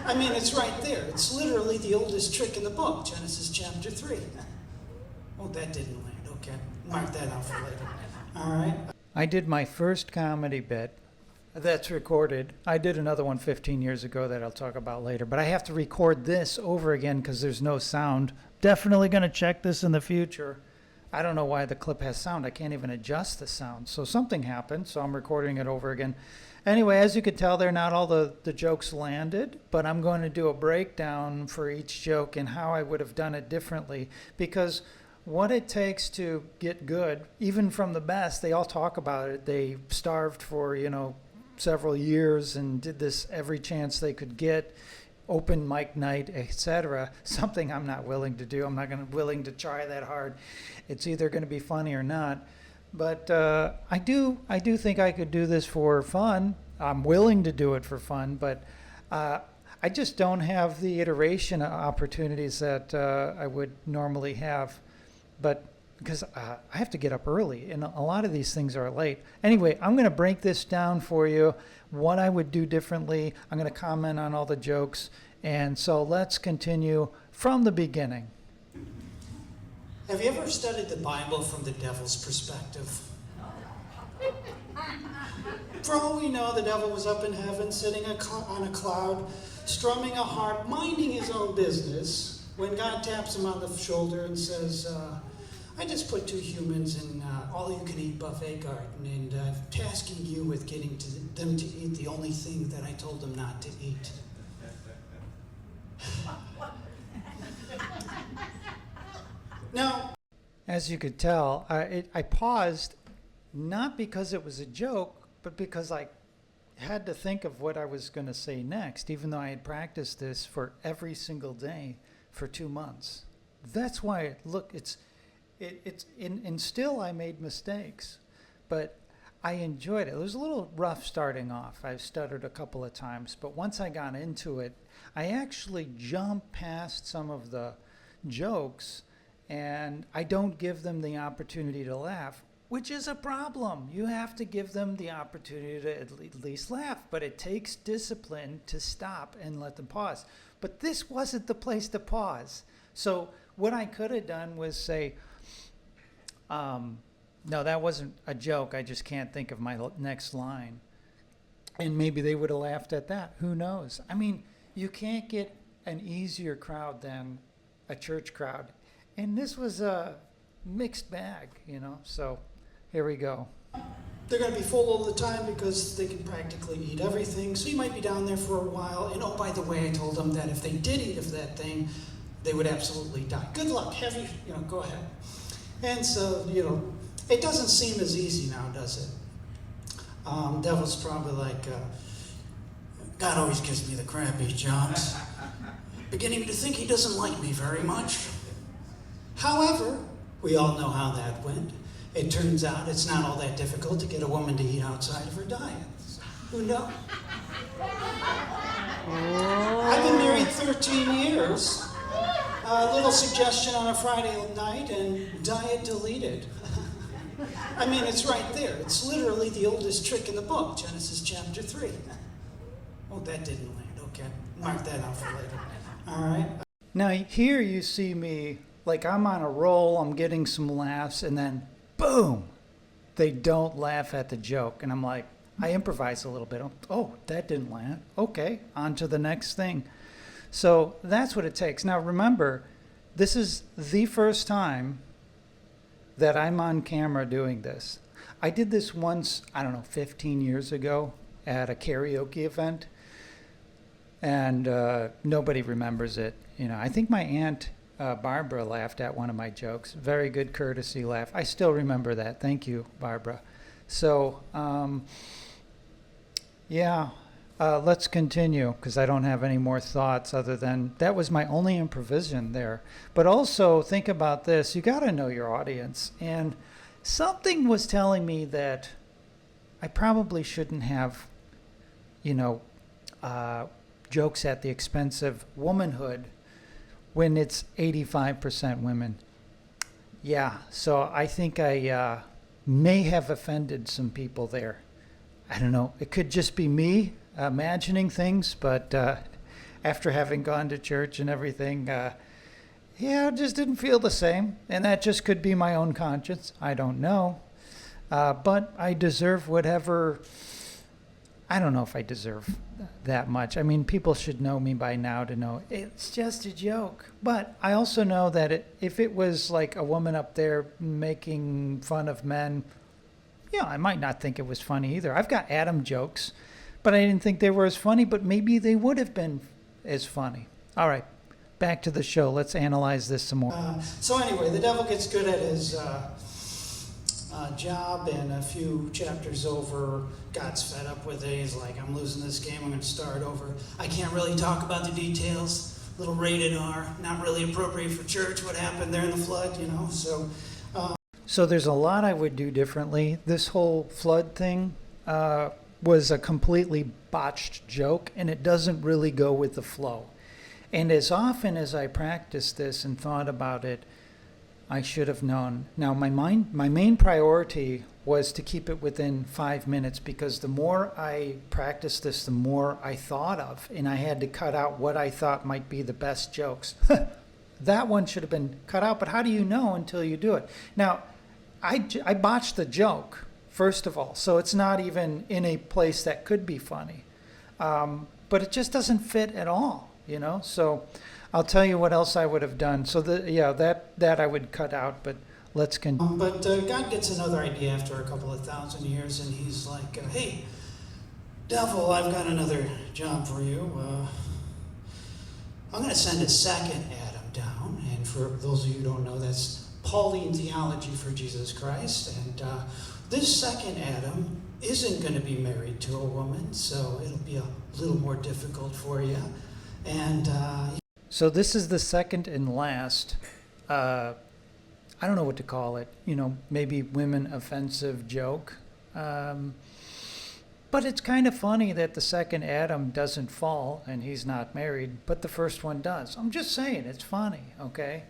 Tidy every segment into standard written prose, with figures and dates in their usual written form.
I mean, it's right there. It's literally the oldest trick in the book, Genesis chapter 3. Oh, that didn't land. Okay. Mark that out for later. All right. I did my first comedy bit that's recorded. I did another one 15 years ago that I'll talk about later, but I have to record this over again because there's no sound. Definitely going to check this in the future. I don't know why the clip has sound. I can't even adjust the sound. So something happened, so I'm recording it over again. Anyway, as you can tell there, not all the jokes landed, but I'm going to do a breakdown for each joke and how I would have done it differently, because what it takes to get good, even from the best, they all talk about it. They starved for, several years and did this every chance they could get, open mic night, etc. Something I'm not willing to do. I'm not willing to try that hard. It's either going to be funny or not. But I do think I could do this for fun. I'm willing to do it for fun, but I just don't have the iteration opportunities that I would normally have. But because I have to get up early, and a lot of these things are late. Anyway, I'm going to break this down for you, what I would do differently. I'm going to comment on all the jokes. And so let's continue from the beginning. Have you ever studied the Bible from the devil's perspective? For all we know, the devil was up in heaven, sitting on a cloud, strumming a harp, minding his own business, when God taps him on the shoulder and says, I just put 2 humans in all-you-can-eat buffet garden, and I'm tasking you with getting them to eat the only thing that I told them not to eat. Now, as you could tell, I paused, not because it was a joke, but because I had to think of what I was going to say next, even though I had practiced this for every single day for 2 months. That's why, look, and still I made mistakes, but I enjoyed it. It was a little rough starting off. I stuttered a couple of times, but once I got into it, I actually jumped past some of the jokes, and I don't give them the opportunity to laugh, which is a problem. You have to give them the opportunity to at least laugh, but it takes discipline to stop and let them pause. But this wasn't the place to pause. So what I could have done was say, no, that wasn't a joke. I just can't think of my next line. And maybe they would have laughed at that. Who knows? I mean, you can't get an easier crowd than a church crowd. And this was a mixed bag, So here we go. They're going to be full all the time because they can practically eat everything. So you might be down there for a while. And oh, by the way, I told them that if they did eat of that thing, they would absolutely die. Good luck. Go ahead. And so, it doesn't seem as easy now, does it? Devil's probably like, God always gives me the crappy jobs. Beginning to think he doesn't like me very much. However, we all know how that went. It turns out it's not all that difficult to get a woman to eat outside of her diet. Who knows? I've been married 13 years. A little suggestion on a Friday night and diet deleted. I mean, it's right there. It's literally the oldest trick in the book, Genesis chapter 3. Oh, that didn't land. Okay. Mark that out for later. All right. Now, here you see me, like I'm on a roll, I'm getting some laughs, and then boom, they don't laugh at the joke. And I'm like, I improvise a little bit. Oh, that didn't land. Okay, on to the next thing. So that's what it takes. Now, remember, this is the first time that I'm on camera doing this. I did this once, 15 years ago at a karaoke event, and nobody remembers it. I think my aunt Barbara laughed at one of my jokes. Very good courtesy laugh. I still remember that. Thank you, Barbara. So, let's continue, because I don't have any more thoughts other than that was my only improvisation there. But also, think about this. You got to know your audience. And something was telling me that I probably shouldn't have, jokes at the expense of womanhood when it's 85% women. Yeah, so I think I may have offended some people there. I don't know. It could just be me imagining things, but after having gone to church and everything. Yeah, it just didn't feel the same. And that just could be my own conscience. I don't know. But I deserve whatever. I don't know if I deserve that much. I mean, people should know me by now to know it's just a joke. But I also know that if it was like a woman up there making fun of men, yeah, I might not think it was funny either. I've got Adam jokes, but I didn't think they were as funny, but maybe they would have been as funny. All right, back to the show. Let's analyze this some more. So anyway, the devil gets good at his job, and a few chapters over, God's fed up with it. He's like, I'm losing this game, I'm going to start over. I can't really talk about the details. Little rated R, not really appropriate for church, what happened there in the flood, you know. So there's a lot I would do differently. This whole flood thing was a completely botched joke, and it doesn't really go with the flow. And as often as I practiced this and thought about it, I should have known. Now, my main priority was to keep it within 5 minutes, because the more I practiced this, the more I thought of, and I had to cut out what I thought might be the best jokes. That one should have been cut out, but how do you know until you do it? Now, I botched the joke, first of all, so it's not even in a place that could be funny. But it just doesn't fit at all, you know? So I'll tell you what else I would have done. So that I would cut out, but let's continue. But God gets another idea after a couple of thousand years, and he's like, hey, devil, I've got another job for you. I'm going to send a second Adam down, and for those of you who don't know, that's Pauline theology for Jesus Christ. And this second Adam isn't going to be married to a woman, so it'll be a little more difficult for you. And so this is the second and last, I don't know what to call it, you know, maybe women offensive joke. But it's kind of funny that the second Adam doesn't fall and he's not married, but the first one does. I'm just saying, it's funny, okay?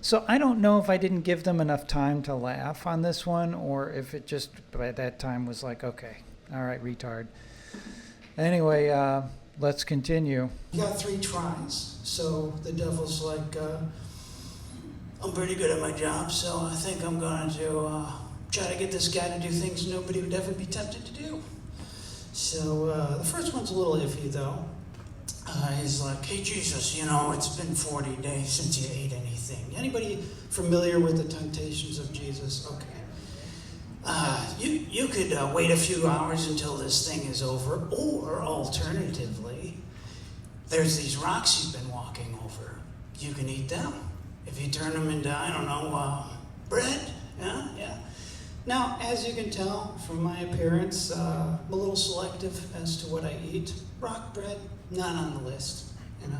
So I don't know if I didn't give them enough time to laugh on this one, or if it just by that time was like, okay, all right, retard. Anyway, let's continue. You got 3 tries, so the devil's like, I'm pretty good at my job, so I think I'm going to try to get this guy to do things nobody would ever be tempted to do. So the first one's a little iffy, though. He's like, hey, Jesus, you know, it's been 40 days since you ate anything. Anybody familiar with the temptations of Jesus? Okay. You could wait a few hours until this thing is over, or alternatively, there's these rocks you've been walking over. You can eat them. If you turn them into, I don't know, bread. Yeah. Now, as you can tell from my appearance, I'm a little selective as to what I eat. Rock bread, not on the list, you know.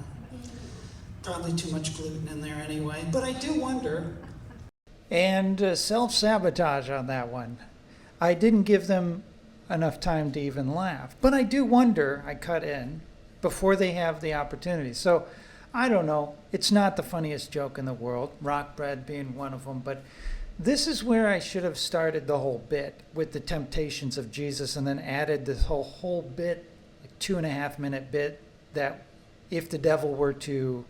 Probably too much gluten in there anyway. But I do wonder. And self-sabotage on that one. I didn't give them enough time to even laugh. But I do wonder, I cut in, before they have the opportunity. So, I don't know. It's not the funniest joke in the world, rock bread being one of them, but this is where I should have started the whole bit with the temptations of Jesus, and then added this whole bit, like 2.5 minute bit, that if the devil were to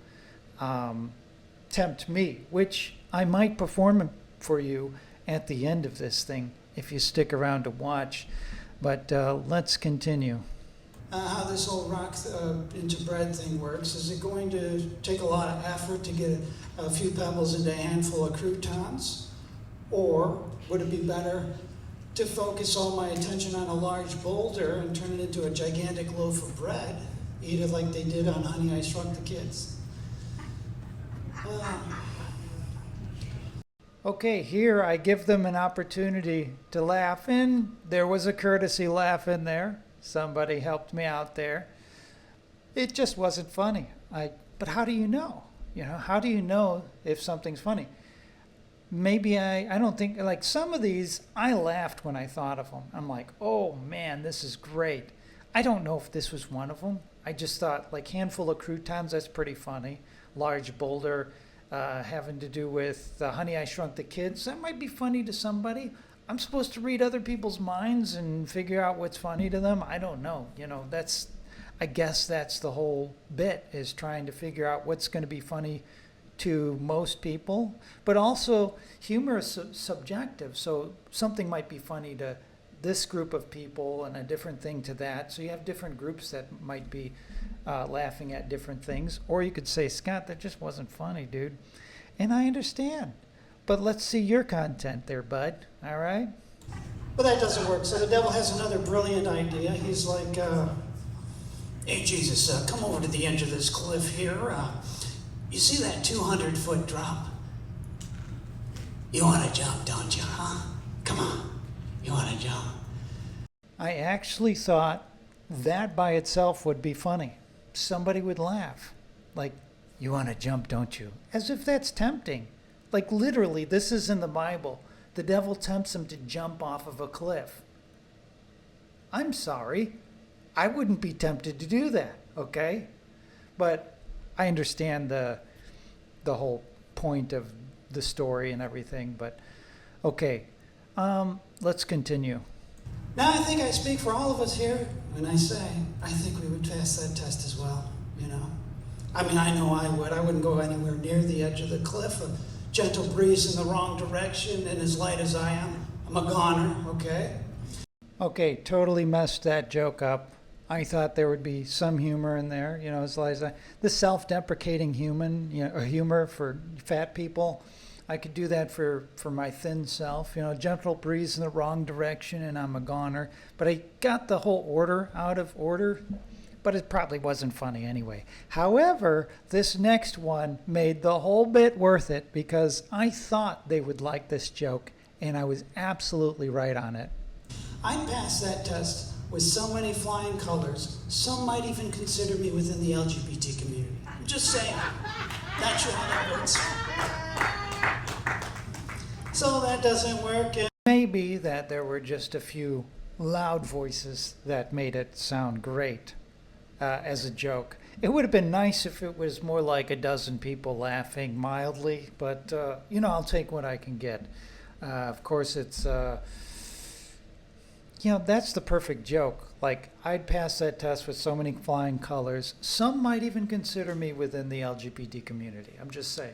tempt me, which I might perform for you at the end of this thing if you stick around to watch. But let's continue. How this whole rock into bread thing works. Is it going to take a lot of effort to get a few pebbles into a handful of croutons? Or would it be better to focus all my attention on a large boulder and turn it into a gigantic loaf of bread? Eat it like they did on Honey, I Shrunk the Kids. Okay, here I give them an opportunity to laugh, and there was a courtesy laugh in there. Somebody helped me out there. It just wasn't funny. But how do you know? You know, how do you know if something's funny? Maybe I don't think, like some of these, I laughed when I thought of them. I'm like, oh man, this is great. I don't know if this was one of them. I just thought, like, handful of croutons, that's pretty funny. Large boulder having to do with Honey, I Shrunk the Kids, that might be funny to somebody. I'm supposed to read other people's minds and figure out what's funny to them. I don't know. You know, I guess that's the whole bit, is trying to figure out what's going to be funny to most people. But also, humor is subjective. So something might be funny to this group of people and a different thing to that. So you have different groups that might be laughing at different things. Or you could say, Scott, that just wasn't funny, dude. And I understand. But let's see your content there, bud. All right? But that doesn't work. So the devil has another brilliant idea. He's like, hey, Jesus, come over to the edge of this cliff here. You see that 200-foot drop? You want to jump, don't you, huh? Come on. You want to jump? I actually thought that by itself would be funny. Somebody would laugh. Like, you want to jump, don't you? As if that's tempting. Like, literally, this is in the Bible. The devil tempts him to jump off of a cliff. I'm sorry. I wouldn't be tempted to do that, okay? But I understand the whole point of the story and everything, but okay. Let's continue. Now I think I speak for all of us here when I say I think we would pass that test as well, you know. I mean, I know I would. I wouldn't go anywhere near the edge of the cliff. A gentle breeze in the wrong direction, and as light as I am, I'm a goner, okay? Okay, totally messed that joke up. I thought there would be some humor in there, you know, as Liza, the self-deprecating humor for fat people. I could do that for my thin self, you know, gentle breeze in the wrong direction and I'm a goner. But I got the whole order out of order, but it probably wasn't funny anyway. However, this next one made the whole bit worth it because I thought they would like this joke and I was absolutely right on it. I passed that test with so many flying colors, some might even consider me within the LGBT community. I'm just saying, not sure how that works. So that doesn't work. Maybe that there were just a few loud voices that made it sound great as a joke. It would have been nice if it was more like a dozen people laughing mildly, but you know, I'll take what I can get. Of course, it's you know, that's the perfect joke. Like, I'd pass that test with so many flying colors. Some might even consider me within the LGBT community. I'm just saying.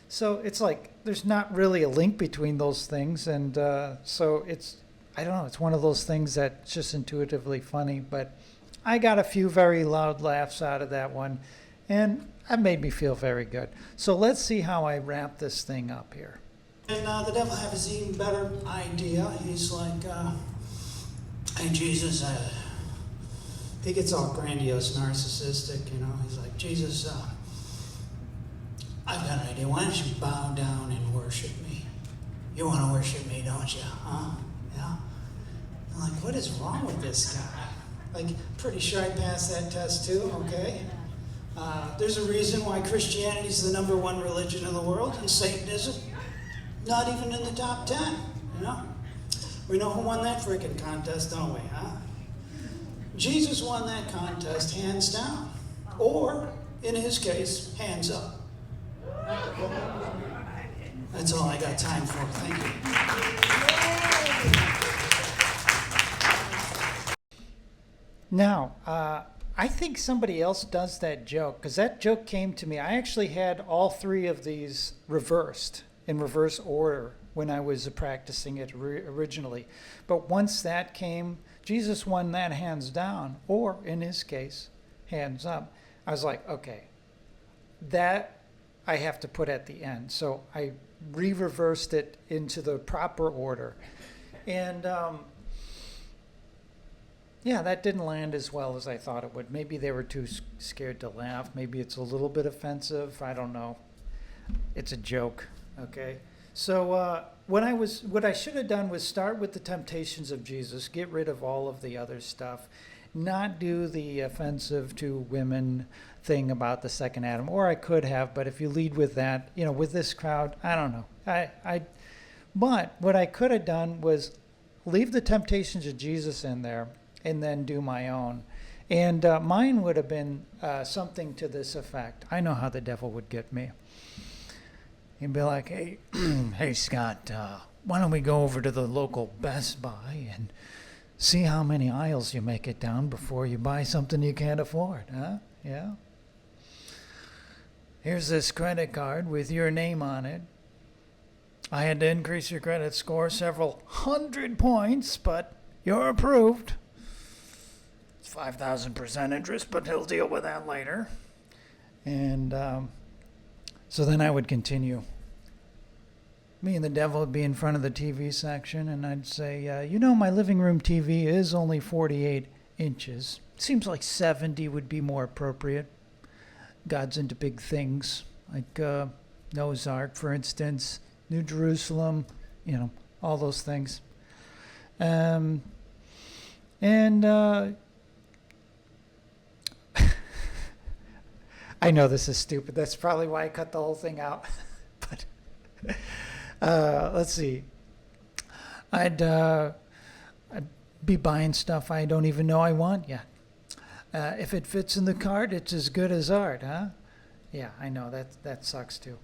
So it's like, there's not really a link between those things. And so it's, I don't know, it's one of those things that's just intuitively funny. But I got a few very loud laughs out of that one. And that made me feel very good. So let's see how I wrap this thing up here. And the devil has his even better idea. He's like, hey, Jesus, he gets all grandiose, narcissistic, you know. He's like, Jesus, I've got an idea. Why don't you bow down and worship me? You want to worship me, don't you? Huh? Yeah? I'm like, what is wrong with this guy? Like, pretty sure I passed that test too, okay? There's a reason why Christianity is the #1 religion in the world, and Satanism, not even in the top 10, you know? We know who won that freaking contest, don't we, huh? Jesus won that contest hands down. Or, in his case, hands up. That's all I got time for. Thank you. Now, I think somebody else does that joke, because that joke came to me. I actually had all three of these reversed, in reverse order, when I was practicing it originally. But once that came, Jesus won that hands down, or in his case, hands up. I was like, okay, that I have to put at the end. So I reversed it into the proper order. And yeah, that didn't land as well as I thought it would. Maybe they were too scared to laugh. Maybe it's a little bit offensive. I don't know. It's a joke, okay? So what I should have done was start with the temptations of Jesus, get rid of all of the other stuff, not do the offensive to women thing about the second Adam, or I could have, but if you lead with that, you know, with this crowd, I don't know. But what I could have done was leave the temptations of Jesus in there and then do my own. And mine would have been something to this effect. I know how the devil would get me. He'd be like, hey, hey, Scott, why don't we go over to the local Best Buy and See how many aisles you make it down before you buy something you can't afford, huh? Yeah. Here's this credit card with your name on it. I had to increase your credit score several hundred points, but you're approved. It's 5,000% interest, but he'll deal with that later. And so then I would continue. Me and the devil would be in front of the TV section, and I'd say, my living room TV is only 48 inches. Seems like 70 would be more appropriate. God's into big things, like Noah's Ark, for instance, New Jerusalem, all those things. And I know this is stupid. That's probably why I cut the whole thing out. But let's see. I'd be buying stuff I don't even know I want yet. If it fits in the card, it's as good as art, huh? Yeah, I know that sucks too.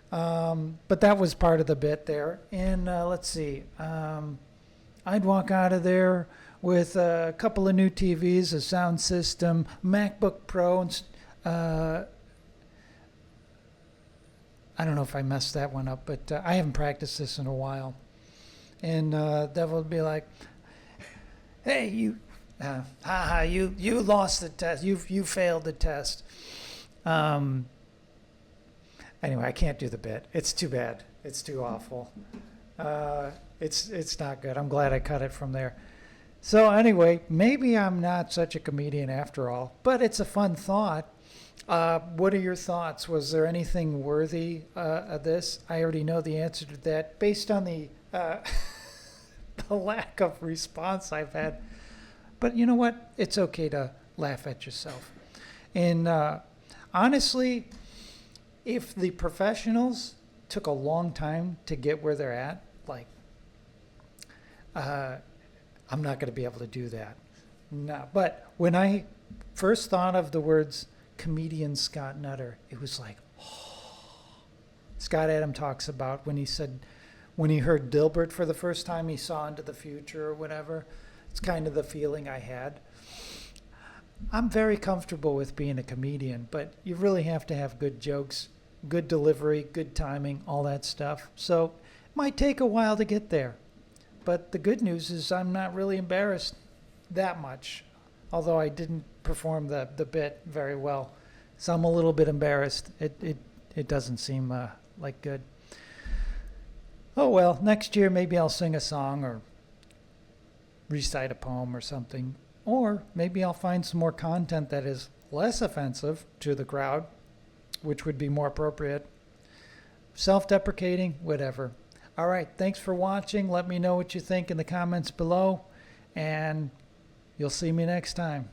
But that was part of the bit there. And let's see. I'd walk out of there with a couple of new TVs, a sound system, MacBook Pro, and I don't know if I messed that one up, but I haven't practiced this in a while. And Devil would be like, "Hey, you, you lost the test. You failed the test." Anyway, I can't do the bit. It's too bad. It's too awful. It's not good. I'm glad I cut it from there. So anyway, maybe I'm not such a comedian after all, but it's a fun thought. What are your thoughts? Was there anything worthy of this? I already know the answer to that based on the the lack of response I've had. But you know what? It's okay to laugh at yourself. And honestly, if the professionals took a long time to get where they're at, like, I'm not going to be able to do that. No. But when I first thought of the words comedian Scott Nutter, it was like, oh. Scott Adam talks about when he said, when he heard Dilbert for the first time, he saw into the future or whatever. It's kind of the feeling I had. I'm very comfortable with being a comedian, but you really have to have good jokes, good delivery, good timing, all that stuff. So it might take a while to get there. But the good news is I'm not really embarrassed that much, although I didn't perform the bit very well. So I'm a little bit embarrassed. It doesn't seem like good. Oh well, next year maybe I'll sing a song or recite a poem or something. Or maybe I'll find some more content that is less offensive to the crowd, which would be more appropriate. Self-deprecating, whatever. All right, thanks for watching. Let me know what you think in the comments below, and you'll see me next time.